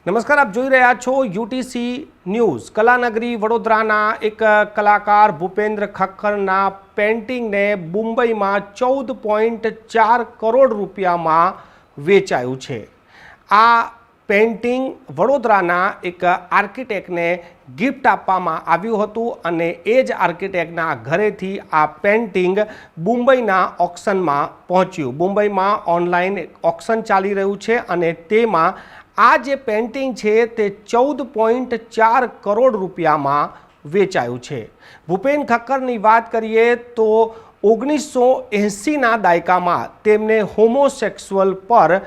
નમસ્કાર, આપ જોઈ રહ્યા છો યુટીસી ન્યૂઝ। કલાનગરી વડોદરાના એક કલાકાર ભૂપેન્દ્ર ખક્કરના પેઇન્ટિંગને મુંબઈમાં 14.4 કરોડ રૂપિયામાં વેચાયું છે। આ પેઇન્ટિંગ વડોદરાના એક આર્કિટેક્ટને ગિફ્ટ આપવામાં આવ્યું હતું અને એ જ આર્કિટેક્ટના ઘરેથી આ પેઇન્ટિંગ મુંબઈના ઓક્શનમાં પહોંચ્યું। મુંબઈમાં ઓનલાઈન ઓક્શન ચાલી રહ્યું છે અને તેમાં આ જે પેઇન્ટિંગ છે તે 14.4 કરોડ રૂપિયામાં વેચાયું છે। ભૂપેન ખક્કરની વાત કરીએ તો 1980ના દાયકામાં તેમને હોમોસેક્સ્યુઅલ પર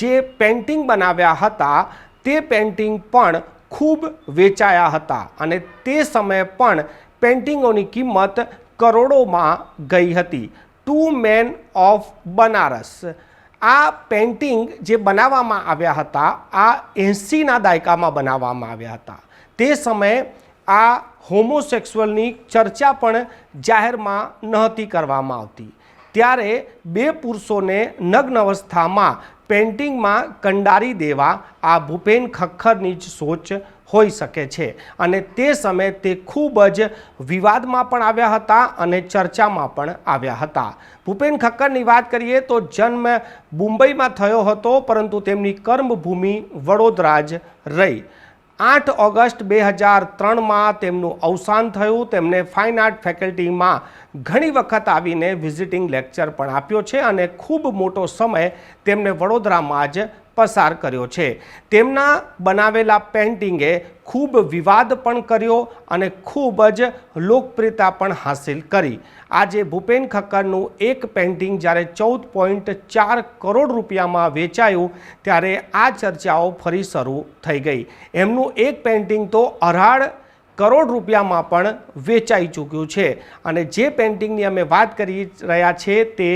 જે પેઇન્ટિંગ બનાવ્યા હતા તે પેઇન્ટિંગ પણ ખૂબ વેચાયા હતા અને તે સમયે પણ પેઇન્ટિંગોની કિંમત કરોડોમાં ગઈ હતી। ટુ મેન ઓફ બનારસ આ પેઇન્ટિંગ જે બનાવવામાં આવ્યા હતા આ 80ના દાયકામાં બનાવવામાં આવ્યા હતા। તે સમયે આ હોમોસેક્સ્યુઅલની ચર્ચા પણ જાહેરમાં નહોતી કરવામાં આવતી। ત્યારે બે પુરુષોને નગ્ન અવસ્થામાં પેઇન્ટિંગમાં કંડારી દેવા આ ભૂપેન ખક્કરની જ સોચ હોઈ શકે છે અને તે સમયે તે ખૂબ જ વિવાદમાં પણ આવ્યા હતા અને ચર્ચામાં પણ આવ્યા હતા। ભૂપેન ખક્કરની વાત કરીએ તો જન્મ મુંબઈમાં થયો હતો પરંતુ તેમની કર્મભૂમિ વડોદરા જ રહી। 8 ઓગસ્ટ 2003માં તેમનું અવસાન થયું। તેમને ફાઇન આર્ટ ફેકલ્ટીમાં ઘણી વખત આવીને વિઝિટિંગ લેક્ચર પણ આપ્યો છે અને ખૂબ મોટો સમય તેમને વડોદરામાં જ પસાર કર્યો છે। તેમના બનાવેલા પેઇન્ટિંગે ખૂબ વિવાદ પણ કર્યો અને ખૂબ જ લોકપ્રિયતા પણ હાંસિલ કરી। આજે ભૂપેન ખક્કરનું એક પેઇન્ટિંગ જ્યારે 14.4 કરોડ રૂપિયામાં વેચાયું ત્યારે આ ચર્ચાઓ ફરી શરૂ થઈ ગઈ। એમનું એક પેઇન્ટિંગ તો 18 કરોડ રૂપિયામાં પણ વેચાઈ ચૂક્યું છે અને જે પેઇન્ટિંગની અમે વાત કરી રહ્યા છીએ તે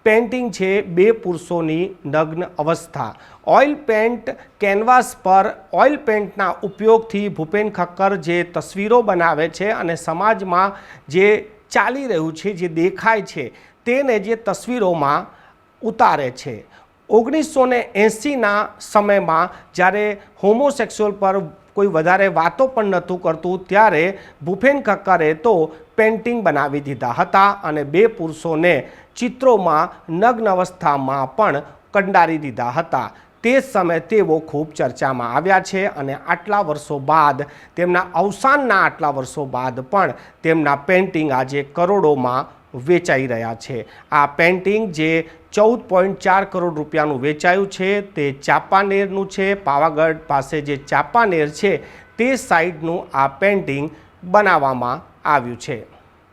પેઇન્ટિંગ છે બે પુરુષોની નગ્ન અવસ્થા। ઓઇલ પેઇન્ટ કેનવાસ પર ઓઇલ પેઇન્ટના ઉપયોગથી ભૂપેન ખક્કર જે તસવીરો બનાવે છે અને સમાજમાં જે ચાલી રહ્યું છે જે દેખાય છે તેને જે તસવીરોમાં ઉતારે છે। 1980ના સમયમાં જ્યારે હોમોસેક્સ્યુઅલ પર કોઈ વધારે વાતો પણ નહોતું કરતું ત્યારે ભૂપેન ખક્કરે તો પેઇન્ટિંગ બનાવી દીધા હતા અને બે પુરુષોને ચિત્રોમાં નગ્ન અવસ્થામાં પણ કંડારી દીધા હતા। તે સમયે તેઓ ખૂબ ચર્ચામાં આવ્યા છે અને આટલા વર્ષો બાદ તેમના અવસાનના આટલા વર્ષો બાદ પણ તેમના પેઇન્ટિંગ આજે કરોડોમાં વેચાઈ રહ્યા છે। આ પેઇન્ટિંગ જે 14.4 કરોડ રૂપિયાનું વેચાયું છે તે ચાંપાનેરનું છે। પાવાગઢ પાસે જે ચાંપાનેર છે તે સાઈડનું આ પેઇન્ટિંગ બનાવવામાં આવ્યું છે।